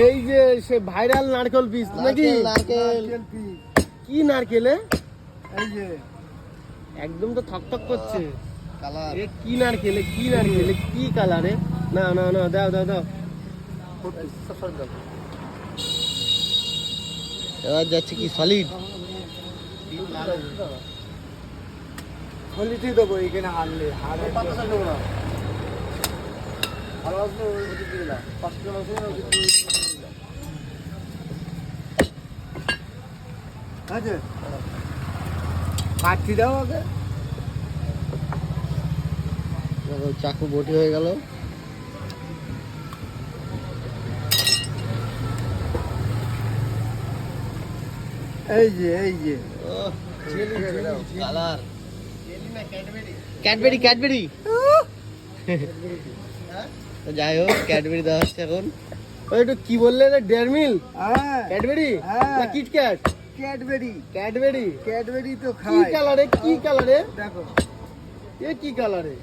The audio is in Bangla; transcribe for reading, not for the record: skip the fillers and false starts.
এই যে সে ভাইরাল নারকেল পিস নাকি? নারকেল কি নারকেলে? এই যে একদম তো থকথক করছে। কালার এ কি নারকেলে, কি নারকেলে, কি কালারে? না না না, দাও দাও দাও। এবার যাচ্ছে কি সলিড সলিডই দেবো এখানে হারলে ভালো আসবে ওই ওদিক দিয়ে দিলাম 5 টাকা আছে ওদিক দিয়ে দিলাম। আছে কাঠি দাও আগে। চাকু বটি হয়ে গেল। এই যে এই যে কালার ক্যাডবেরি ক্যাডবেরি যাই হোক ক্যাডবেরি দেওয়া হচ্ছে এখন। ওই একটু কি বললে রে? ডেয়ার মিল, হ্যাঁ ক্যাডবেরি হ্যাঁ। না কিটক্যাট? Cadbury Cadbury. ক্যাডবেরি তো কি খায়। কালারে, কি কালারে? দেখো এ কি কালারে?